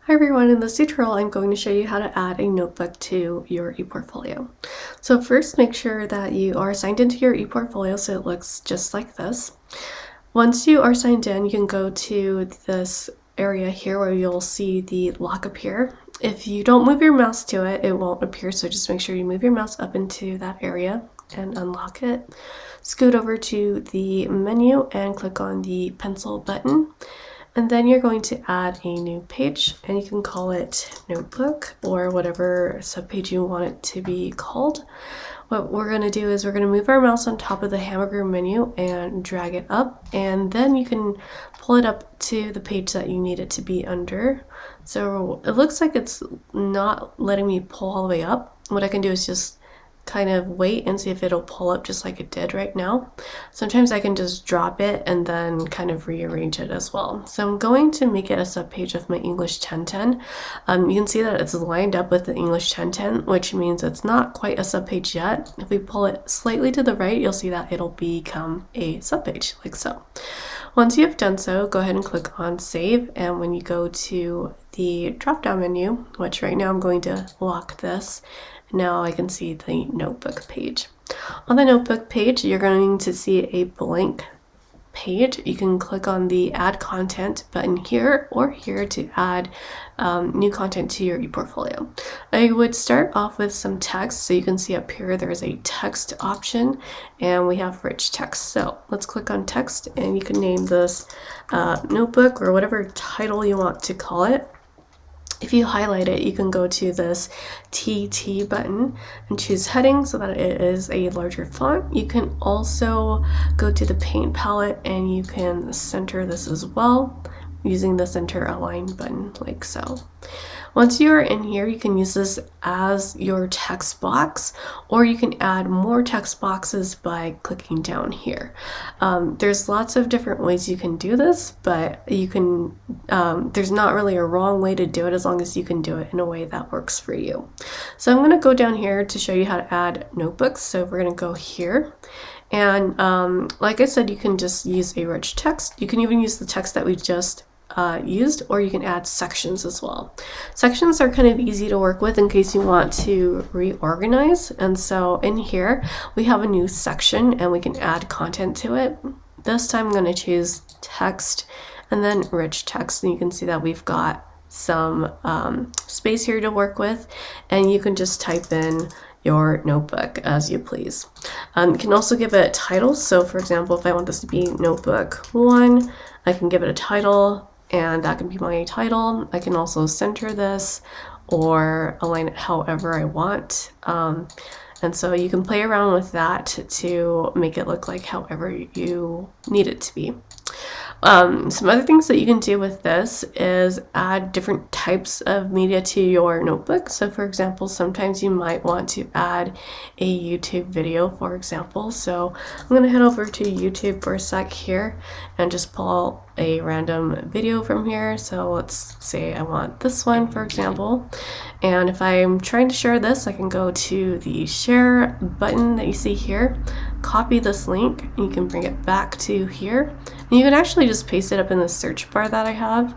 Hi everyone, in this tutorial I'm going to show you how to add a notebook to your ePortfolio. So first make sure that you are signed into your ePortfolio so it looks just like this. Once you are signed in, you can go to this area here where you'll see the lock appear. If you don't move your mouse to it, it won't appear, so just make sure you move your mouse up into that area and unlock it. Scoot over to the menu and click on the pencil button. And then you're going to add a new page, and you can call it notebook or whatever subpage you want it to be called. What we're going to do is we're going to move our mouse on top of the hamburger menu and drag it up, and then you can pull it up to the page that you need it to be under. So it looks like it's not letting me pull all the way up. What I can do is just kind of wait and see if it'll pull up just like it did right now. Sometimes I can just drop it and then kind of rearrange it as well. So I'm going to make it a subpage of my English 1010. You can see that it's lined up with the English 1010, which means it's not quite a subpage yet. If we pull it slightly to the right, you'll see that it'll become a subpage like so. Once you have done so, go ahead and click on save, and when you go to the drop-down menu, which right now I'm going to lock this, now I can see the notebook page. On the notebook page, you're going to see a blank page. You can click on the add content button here or here to add new content to your ePortfolio. I would start off with some text. So you can see up here there's a text option and we have rich text. So let's click on text, and you can name this notebook or whatever title you want to call it. If you highlight it, you can go to this TT button and choose heading so that it is a larger font. You can also go to the paint palette and you can center this as well using the center align button like so. Once you are in here, you can use this as your text box, or you can add more text boxes by clicking down here. There's lots of different ways you can do this, but you can there's not really a wrong way to do it as long as you can do it in a way that works for you. So I'm going to go down here to show you how to add notebooks. So we're going to go here. And like I said, you can just use a rich text. You can even use the text that we just used, or you can add sections as well. Sections are kind of easy to work with in case you want to reorganize, and so in here we have a new section and we can add content to it. This time I'm going to choose text and then rich text, and you can see that we've got some space here to work with, and you can just type in your notebook as you please. You can also give it titles. So for example, if I want this to be notebook 1, I can give it a title, and that can be my title. I can also center this or align it however I want. And so you can play around with that to make it look like however you need it to be. Some other things that you can do with this is add different types of media to your notebook. So for example, sometimes you might want to add a YouTube video, for example. So I'm going to head over to YouTube for a sec here and just pull a random video from here. So let's say I want this one, for example. And if I'm trying to share this, I can go to the share button that you see here, copy this link, and you can bring it back to here. And you can actually just paste it up in the search bar that I have,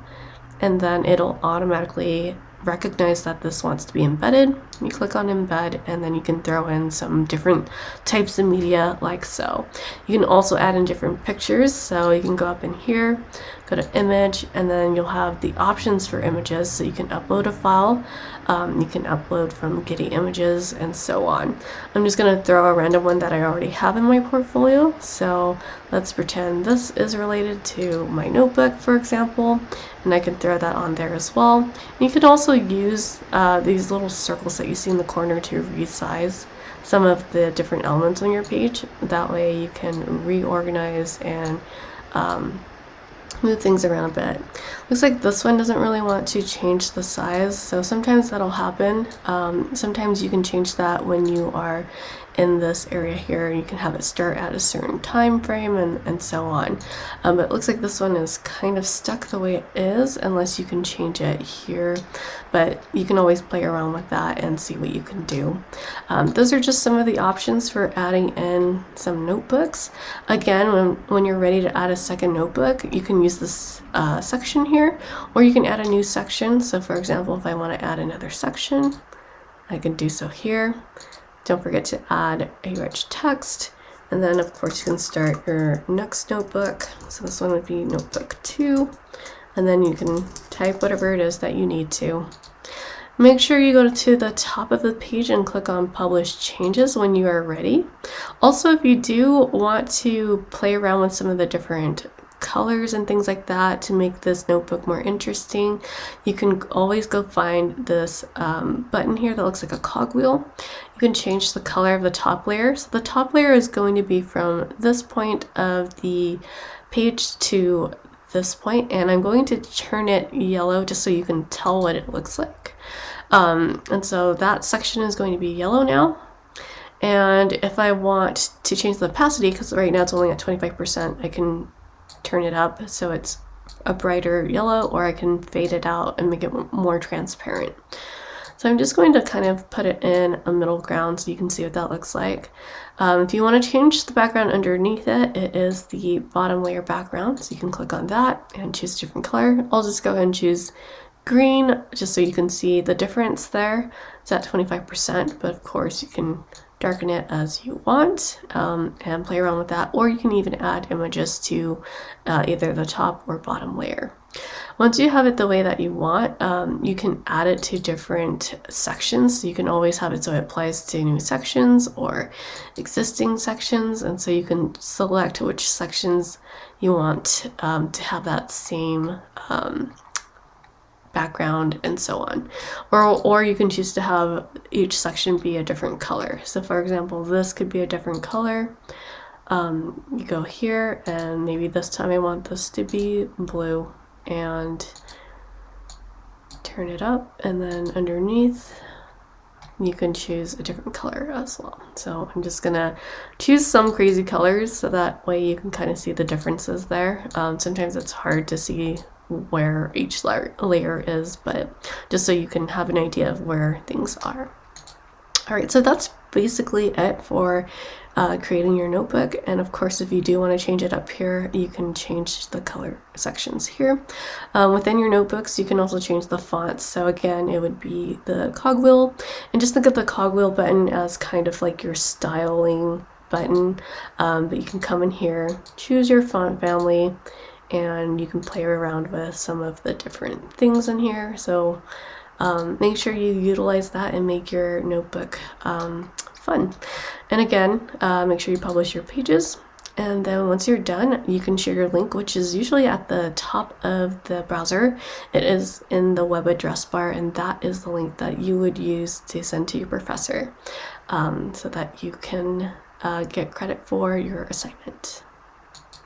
and then it'll automatically recognize that this wants to be embedded. You click on embed, and then you can throw in some different types of media like so. You can also add in different pictures, so you can go up in here, go to image, and then you'll have the options for images. So you can upload a file, you can upload from Getty Images, and so on. I'm just going to throw a random one that I already have in my portfolio. So let's pretend this is related to my notebook, for example, and I can throw that on there as well. You can also use these little circles that you see in the corner to resize some of the different elements on your page. That way you can reorganize and move things around a bit. Looks like this one doesn't really want to change the size, so sometimes that'll happen. Sometimes you can change that when you are in this area here. You can have it start at a certain time frame and so on. But it looks like this one is kind of stuck the way it is, unless you can change it here. But you can always play around with that and see what you can do. Those are just some of the options for adding in some notebooks. Again, when you're ready to add a second notebook, you can use this section here, or you can add a new section. So for example, if I want to add another section, I can do so here. Don't forget to add a rich text, and then of course you can start your next notebook. So this one would be notebook 2, and then you can type whatever it is that you need to. Make sure you go to the top of the page and click on Publish Changes when you are ready. Also, if you do want to play around with some of the different colors and things like that to make this notebook more interesting, you can always go find this button here that looks like a cogwheel. You can change the color of the top layer. So the top layer is going to be from this point of the page to this point, and I'm going to turn it yellow just so you can tell what it looks like. And so that section is going to be yellow now. And if I want to change the opacity, because right now it's only at 25%, I can turn it up so it's a brighter yellow, or I can fade it out and make it more transparent. So I'm just going to kind of put it in a middle ground so you can see what that looks like. If you want to change the background underneath it, it is the bottom layer background. So you can click on that and choose a different color. I'll just go ahead and choose green just so you can see the difference there. It's at 25%, but of course you can darken it as you want and play around with that, or you can even add images to either the top or bottom layer. Once you have it the way that you want, you can add it to different sections. So you can always have it so it applies to new sections or existing sections, and so you can select which sections you want to have that same background and so on, or you can choose to have each section be a different color. So for example, this could be a different color. You go here, and maybe this time I want this to be blue, and turn it up, and then underneath you can choose a different color as well. So I'm just gonna choose some crazy colors so that way you can kind of see the differences there. Sometimes it's hard to see where each layer is, but just so you can have an idea of where things are. All right, so that's basically it for creating your notebook. And of course, if you do want to change it up here, you can change the color sections here. Within your notebooks, you can also change the fonts. So again, it would be the cogwheel, and just think of the cogwheel button as kind of like your styling button. But you can come in here, choose your font family, and you can play around with some of the different things in here. So make sure you utilize that and make your notebook fun. And again, make sure you publish your pages. And then once you're done, you can share your link, which is usually at the top of the browser. It is in the web address bar, and that is the link that you would use to send to your professor so that you can get credit for your assignment.